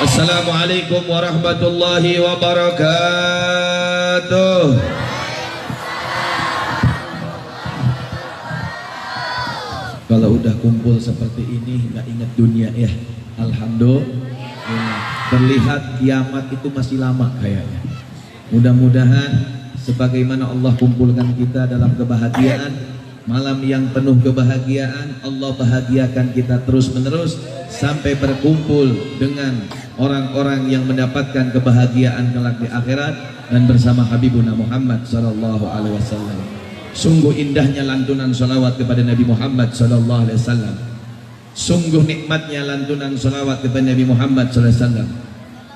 Assalamualaikum warahmatullahi wabarakatuh. Kalau udah kumpul seperti ini nggak ingat dunia ya. Alhamdulillah. Terlihat kiamat itu masih lama kayaknya. Mudah-mudahan sebagaimana Allah kumpulkan kita dalam kebahagiaan, malam yang penuh kebahagiaan, Allah bahagiakan kita terus-menerus sampai berkumpul dengan orang-orang yang mendapatkan kebahagiaan kelak di akhirat dan bersama Habibuna Muhammad sallallahu alaihi wasallam. Sungguh indahnya lantunan salawat kepada Nabi Muhammad sallallahu alaihi wasallam. Sungguh nikmatnya lantunan salawat kepada Nabi Muhammad sallallahu alaihi wasallam.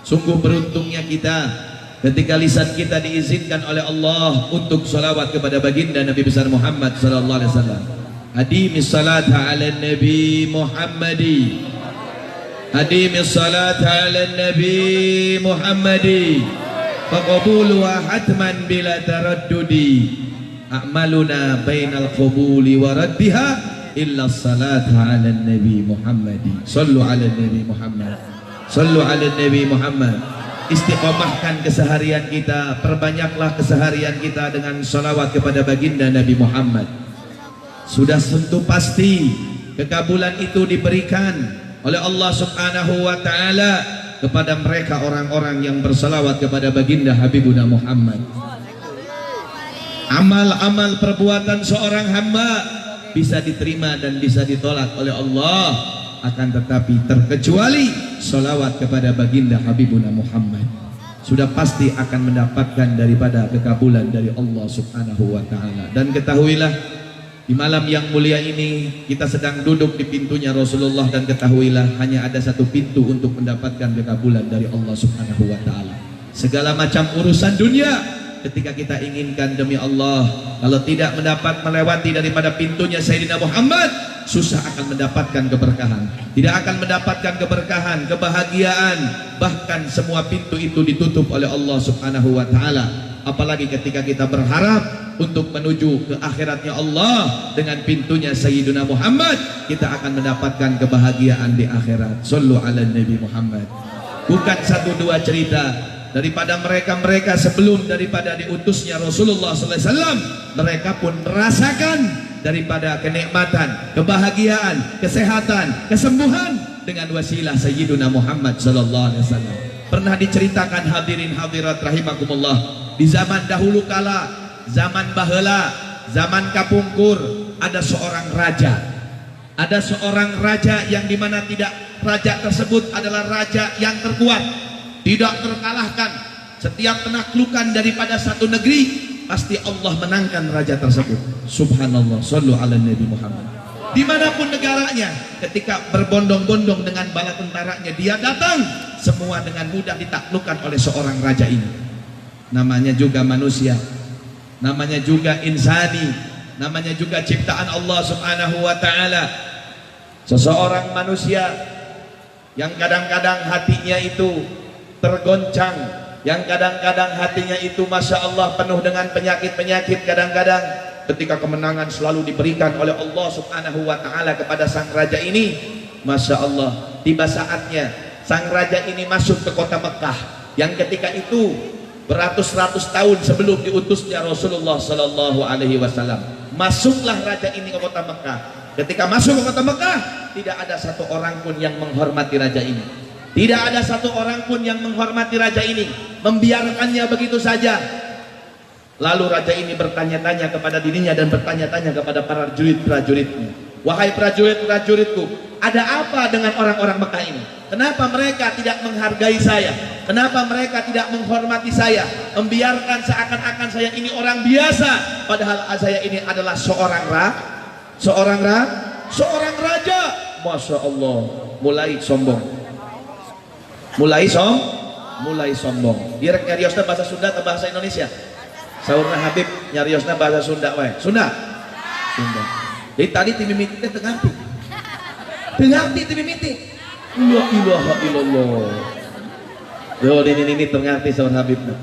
Sungguh beruntungnya kita ketika lisan kita diizinkan oleh Allah untuk salawat kepada baginda Nabi besar Muhammad sallallahu alaihi wasallam. Hadimis salata ala Nabi Muhammadi. Hadimis salata ala Nabi Muhammadi. Faqabuluha hatman bila taraddudi. A'maluna bainal qabuli wa raddiha illa salata ala Nabi Muhammadi. Sallu ala Nabi Muhammad. Sallu ala Nabi Muhammad. Istiqomahkan keseharian kita, perbanyaklah keseharian kita dengan salawat kepada baginda Nabi Muhammad. Sudah tentu pasti kekabulan itu diberikan oleh Allah Subhanahu wa ta'ala kepada mereka orang-orang yang bersalawat kepada baginda Habibuna Muhammad. Amal-amal perbuatan seorang hamba bisa diterima dan bisa ditolak oleh Allah, akan tetapi terkecuali salawat kepada baginda Habibuna Muhammad sudah pasti akan mendapatkan daripada kekabulan dari Allah Subhanahu wa ta'ala. Dan ketahuilah di malam yang mulia ini kita sedang duduk di pintunya Rasulullah, dan ketahuilah hanya ada satu pintu untuk mendapatkan kekabulan dari Allah Subhanahu wa ta'ala. Segala macam urusan dunia ketika kita inginkan demi Allah, kalau tidak mendapat melewati daripada pintunya Sayyidina Muhammad, susah akan mendapatkan keberkahan, tidak akan mendapatkan keberkahan, kebahagiaan, bahkan semua pintu itu ditutup oleh Allah Subhanahu wa ta'ala. Apalagi ketika kita berharap untuk menuju ke akhiratnya Allah dengan pintunya Sayyidina Muhammad, kita akan mendapatkan kebahagiaan di akhirat. Sallu ala Nabi Muhammad. Bukan satu dua cerita daripada mereka-mereka sebelum daripada diutusnya Rasulullah SAW, mereka pun merasakan daripada kenikmatan, kebahagiaan, kesehatan, kesembuhan dengan wasilah Sayyiduna Muhammad SAW. Pernah diceritakan hadirin hadirat rahimakumullah, di zaman dahulu kala, zaman baheula, zaman kapungkur, ada seorang raja. Ada seorang raja yang dimana tidak, raja tersebut adalah raja yang terkuat, tidak terkalahkan. Setiap penaklukan daripada satu negeri pasti Allah menangkan raja tersebut. Subhanallah. Sallu ala Nabi Muhammad. Dimanapun negaranya, ketika berbondong-bondong dengan bala tentaranya, dia datang, semua dengan mudah ditaklukkan oleh seorang raja ini. Namanya juga manusia, namanya juga insani, namanya juga ciptaan Allah Subhanahu wa ta'ala. Seseorang manusia yang kadang-kadang hatinya itu tergoncang, yang kadang-kadang hatinya itu Masya Allah penuh dengan penyakit-penyakit. Kadang-kadang ketika kemenangan selalu diberikan oleh Allah Subhanahu wa ta'ala kepada sang raja ini, Masya Allah, tiba saatnya sang raja ini masuk ke kota Mekah, yang ketika itu beratus-ratus tahun sebelum diutusnya Rasulullah Sallallahu Alaihi Wasallam. Masuklah raja ini ke kota Mekah. Ketika masuk ke kota Mekah, tidak ada satu orang pun yang menghormati raja ini. Tidak ada satu orang pun yang menghormati raja ini, membiarkannya begitu saja. Lalu raja ini bertanya-tanya kepada dirinya dan bertanya-tanya kepada para prajurit-prajuritnya. Wahai prajurit-prajuritku, ada apa dengan orang-orang Mekah ini? Kenapa mereka tidak menghargai saya? Kenapa mereka tidak menghormati saya? Membiarkan seakan-akan saya ini orang biasa, padahal saya ini adalah seorang raja. Masya Allah, mulai sombong. Mulai sombong. Dia nyariosna bahasa Sunda atau bahasa Indonesia? Saurna Habib nyariosna bahasa Sunda wae. Sunda. Jadi tadi tim mimiti teh teu ngarti. Teu ngarti tim mimiti. La ilaha illallah. Yo ini teu ngarti saur Habibna.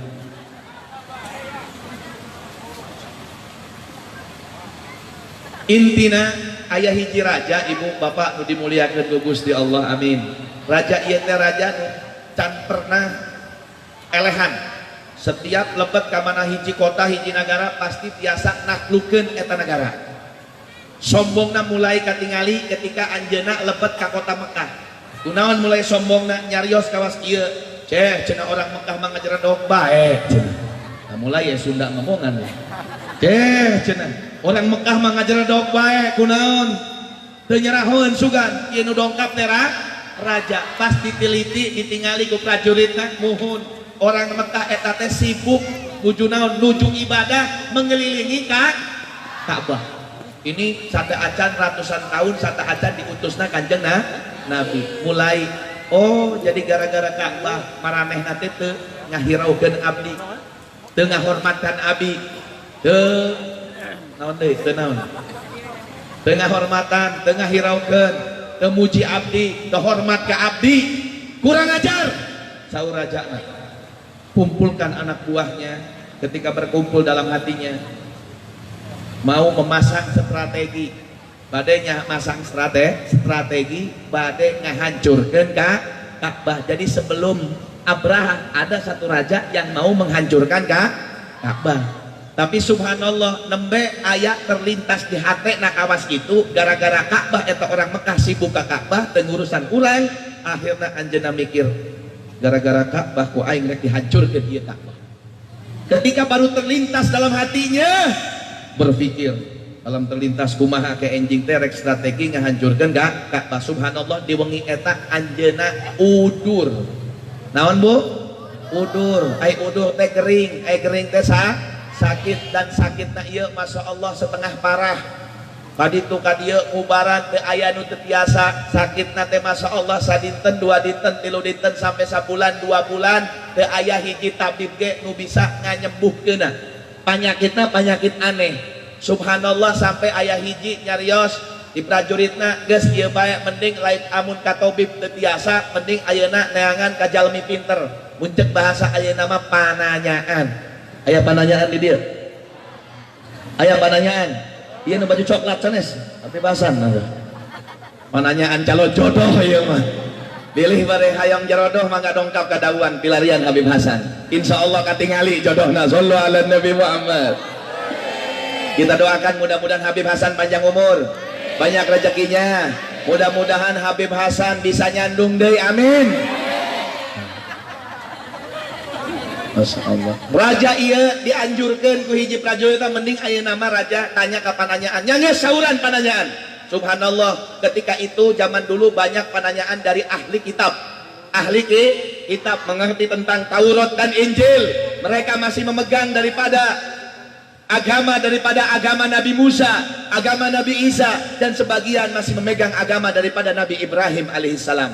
Intina ayah hiji raja, ibu bapak nu dimuliakeun ku Gusti Allah, amin. Raja ieu teh raja nu can pernah elehan setiap lebet ka mana hiji kota hiji negara pasti tiasa naklukkeun eta negara. Sombongna mulai katingali ketika anjeunna lebet ka kota Mekah. Kunaon mulai sombongna nyarios kawas ieu cenah orang Mekah mah ngajeredog bae cenah. Nah, mulai ya Sunda ngomongan cenah orang Mekah mah ngajeredog bae kunaon teu nyerahoeun sugan ieu nu dongkap teh raja pasti teliti ditingali ku prajuritna muhun orang Mekah eta teh sibuk nuju naon nuju ibadah mengelilingi Ka'bah. Ini sada acan ratusan tahun sada acan diutusna Kanjeng Nabi. Mulai oh jadi gara-gara Ka'bah maranehna teh teu ngahiraukeun abdi, teu ngahormatkan abdi, teu naon deui teu naon. Teu ngahormatan, teu ngahiraukeun, teu muji abdi, teu hormat ka abdi. Kurang ajar. Saur rajana. Kumpulkan anak buahnya ketika berkumpul dalam hatinya mau memasang strategi badenya masang strategi bade ngahancurkeun Ka'bah. Jadi sebelum Abraha ada satu raja yang mau menghancurkan Ka'bah, tapi subhanallah nembe aya terlintas di hate na kawas itu gara-gara Ka'bah eta orang Mekah sibuk ka Ka'bah teu ngurusan urang akhirna anjeunna mikir gara-gara Ka'bah ku aing rek dihancurkeun ieu Ka'bah. Ketika baru terlintas dalam hatinya berpikir dalam terlintas kumaha ke enjing teh rek strategi ngahancurkeun Ka'bah. Subhanallah di wengi eta anjeunna udur. Naon Bu? Udur. Ai udur teh gering, ai gering teh sakit dan sakitna ieu masyaallah setengah parah. Kaditu ka dieu ngubaran teu aya nu teu tiasa sakitna teh masyaallah sadinten dua dinten tilu dinten sampai sabulan 2 bulan teu aya hiji tabib ge nu bisa nganyembuhkeunna. Panyakitna panyakit aneh. Subhanallah sampai ayah hiji nyarios di prajuritna geus ieu bae mending lain amun ka tabib teu tiasa mending ayeuna neangan ka jalmi pinter. Mun ceuk bahasa ayeuna mah pananyaan. Aya pananyaan di dieu. Aya pananyaan. Ieu nu baju coklat sanes, tapi bahasan pananyaan calon jodoh ieu mah. Pilih bare hayang jodoh mangga dongkap ka dauan pilarian Habib Hasan. Insyaallah katingali jodohna sallu ala Nabi Muhammad. Kita doakan mudah-mudahan Habib Hasan panjang umur, banyak rezekinya. Mudah-mudahan Habib Hasan bisa nyandung deui amin. Masyaallah. Raja ieu dianjurkeun ku hiji prajurit mending ayeuna mah raja tanya ka pananyaan. Nya geus sauran pananyaan. Subhanallah, ketika itu zaman dulu banyak pananyaan dari ahli kitab. Ahli kitab mengerti tentang Taurat dan Injil. Mereka masih memegang daripada agama Nabi Musa, agama Nabi Isa, dan sebagian masih memegang agama daripada Nabi Ibrahim alaihissalam.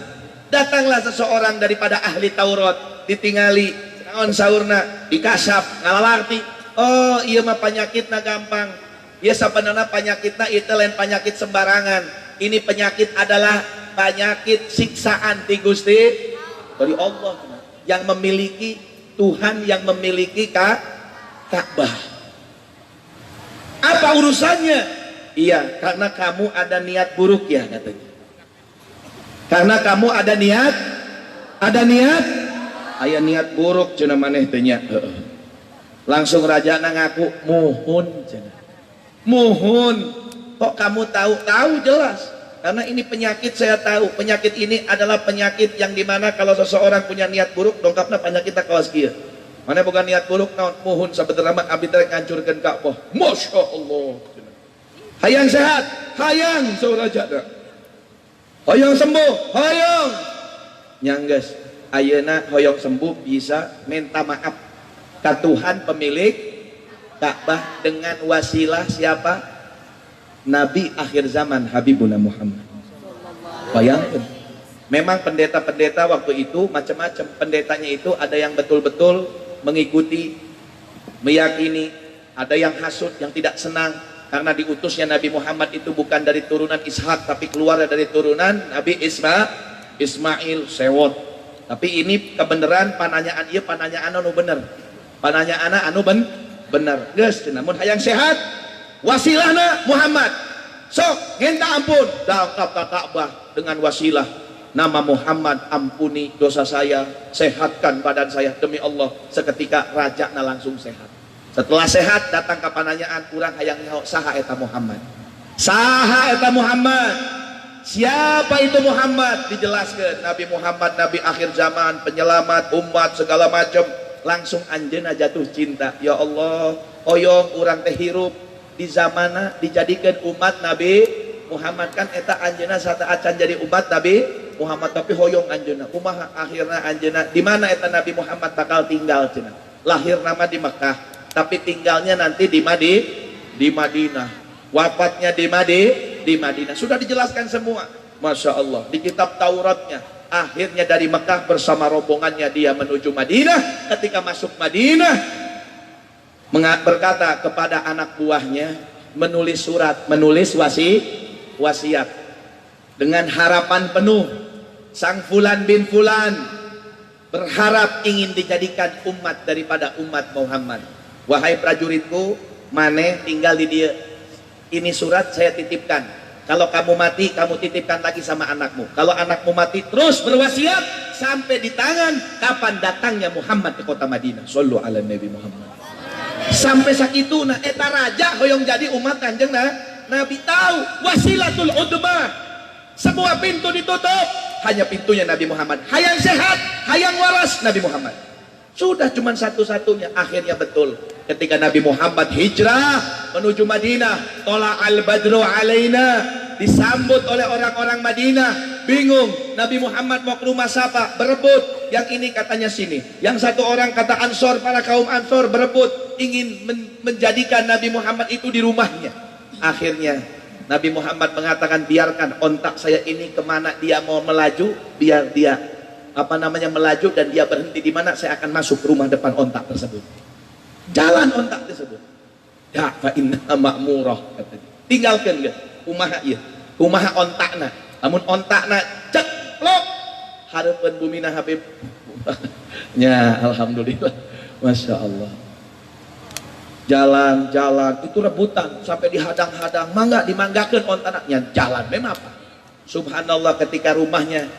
Datanglah seseorang daripada ahli Taurat, ditingali naon saurna, dikasap ngalalarti. Oh iya mah penyakitna gampang. Ya sabenerna penyakitna itu lain penyakit sembarangan. Ini penyakit adalah penyakit siksaan ti Gusti dari Allah yang memiliki Tuhan yang memiliki Ka'bah. Apa urusannya? Iya, karena kamu ada niat buruk ya katanya. Karena kamu ada niat aya niat buruk cenah maneh teh nya. Langsung rajana ngaku muhun cenah. Muhun. Kok kamu tahu? Tahu jelas. Karena ini penyakit saya tahu. Penyakit ini adalah penyakit yang dimana kalau seseorang punya niat buruk dongkapna penyakitna kawas kieu. Mana bukan niat buruk naon muhun sabenerna mah abdi teh ngancurkeun Ka'bah. Masyaallah. Hayang sehat, hayang saur rajana. Hoyong sembuh, hoyong. Nyanggeus. Ayeuna hoyong sembuh bisa minta maaf ke Tuhan pemilik Ka'bah dengan wasilah siapa? Nabi akhir zaman Habibuna Muhammad. Bayangkan. Memang pendeta-pendeta waktu itu macam-macam. Pendetanya itu ada yang betul-betul mengikuti, meyakini, ada yang hasud, yang tidak senang karena diutusnya Nabi Muhammad itu bukan dari turunan Ishak tapi keluar dari turunan Nabi Ismail sewot. Tapi ini kebenaran pananyaan ieu pananyaan anu bener. Pananyaan anu bener. Geus namun hayang sehat wasilahna Muhammad. Sok ngenta ampun dongkap ka Ka'bah dengan wasilah nama Muhammad, ampuni dosa saya, sehatkan badan saya, demi Allah. Seketika rajana langsung sehat. Setelah sehat datang ke pananyaan, kurang hayang nyaho saha eta Muhammad. Saha eta Muhammad? Siapa itu Muhammad? Dijelaskan, Nabi Muhammad, Nabi akhir zaman, penyelamat umat segala macam. Langsung anjeunna jatuh cinta. Ya Allah, oyong urang teh hirup di zamana dijadikan umat Nabi Muhammad, kan eta anjeunna sata acan jadi umat Nabi Muhammad, tapi hoyong anjeunna kumaha akhirna anjeunna di mana eta Nabi Muhammad bakal tinggal cenah. Lahir nama di Mekah, tapi tinggalnya nanti di Madinah. Wafatnya di Madinah. Sudah dijelaskan semua. Masya Allah. Di kitab Tauratnya. Akhirnya dari Mekah bersama rombongannya dia menuju Madinah. Ketika masuk Madinah, berkata kepada anak buahnya, menulis surat, menulis wasiat. Dengan harapan penuh. Sang Fulan bin Fulan berharap ingin dijadikan umat daripada umat Muhammad. Wahai prajuritku, maneh tinggal di dia. Ini surat saya titipkan. Kalau kamu mati, kamu titipkan lagi sama anakmu. Kalau anakmu mati, terus berwasiat sampai di tangan kapan datangnya Muhammad ke kota Madinah. Sallu ala Nabi Muhammad. Sampai sakitu nah eta raja hoyong jadi umat Kanjeng Nabi. Tahu wasilatul udma. Semua pintu ditutup, hanya pintunya Nabi Muhammad. Hayang sehat, hayang waras Nabi Muhammad. Sudah cuma satu-satunya. Akhirnya betul ketika Nabi Muhammad hijrah menuju Madinah, tola al-badru alaina, disambut oleh orang-orang Madinah. Bingung, Nabi Muhammad mau ke rumah siapa? Berebut. Yang ini katanya sini, yang satu orang kata Ansor, para kaum Ansor berebut ingin menjadikan Nabi Muhammad itu di rumahnya. Akhirnya Nabi Muhammad mengatakan, biarkan ontak saya ini kemana dia mau melaju, biar dia melaju dan dia berhenti di mana, saya akan masuk ke rumah depan ontak tersebut. Jalan ontak tersebut. Ya, fa inna ma'murah katanya. Tinggalkan ge kumaha ieu. Kumaha ontakna. Amun ontakna ceklok hareupeun bumina Habib. Ya, alhamdulillah. Masya Allah. Jalan itu rebutan sampai dihadang-hadang, mangga dimanggakeun ontana nya jalan memang apa. Subhanallah, ketika rumahnya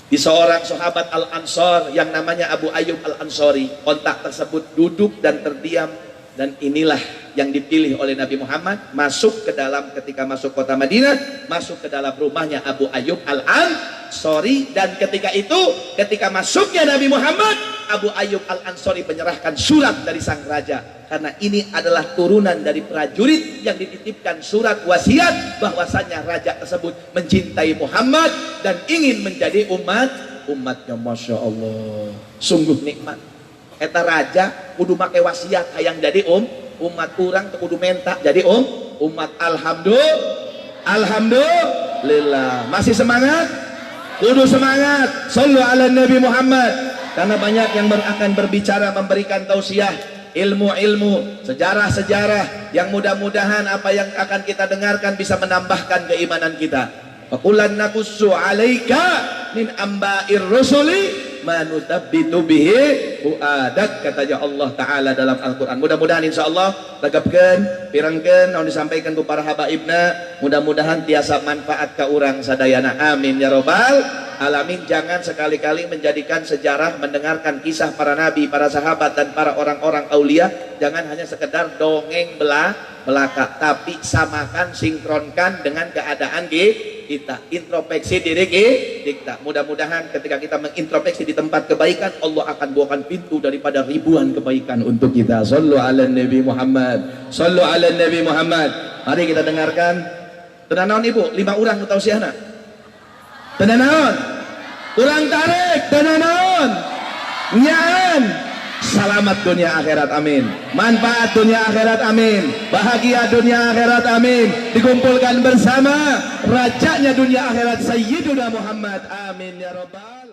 di seorang sahabat Al-Ansor yang namanya Abu Ayyub Al-Ansori, ontak tersebut duduk dan terdiam, dan inilah yang dipilih oleh Nabi Muhammad masuk ke dalam, ketika masuk kota Madinah, masuk ke dalam rumahnya Abu Ayyub Al-Ansori. Dan ketika itu, ketika masuknya Nabi Muhammad, Abu Ayyub Al-Ansori menyerahkan surat dari sang raja, karena ini adalah turunan dari prajurit yang dititipkan surat wasiat bahwasanya raja tersebut mencintai Muhammad dan ingin menjadi umatnya. Masya Allah, sungguh nikmat. Eta raja kudu make wasiat hayang jadi umat, kurang kudu menta jadi umat. Alhamdulillah. Masih semangat? Kudu semangat. Sallu ala Nabi Muhammad. Karena banyak yang akan berbicara, memberikan tausiah, ilmu-ilmu, sejarah-sejarah yang mudah-mudahan apa yang akan kita dengarkan bisa menambahkan keimanan kita. Faqulan naqussu 'alaika min amba'ir rusuli ma nutabbitu bihi fuadak, katanya Allah Ta'ala dalam Al-Quran. Mudah-mudahan insyaallah tegapkeun, pirengkeun naon disampaikan ku para habaibna, mudah-mudahan tiasa manfaat ka urang sadayana. Amin ya robbal alamin. Jangan sekali-kali menjadikan sejarah, mendengarkan kisah para nabi, para sahabat dan para orang-orang aulia, jangan hanya sekedar dongeng belaka, tapi samakan, sinkronkan dengan keadaan kita. Introspeksi diri kita. Mudah-mudahan ketika kita mengintrospeksi di tempat kebaikan, Allah akan bukakan pintu daripada ribuan kebaikan untuk kita. Sallu ala Nabi Muhammad. Sallu ala Nabi Muhammad. Mari kita dengarkan. Tenanaon ibu, 5 orang nu tausiahna. Tenanaon? Kurang tarik, tenanaon? Nyaan. Selamat dunia akhirat, amin. Manfaat dunia akhirat, amin. Bahagia dunia akhirat, amin. Dikumpulkan bersama rajanya dunia akhirat, Sayyiduna Muhammad, amin ya rabbal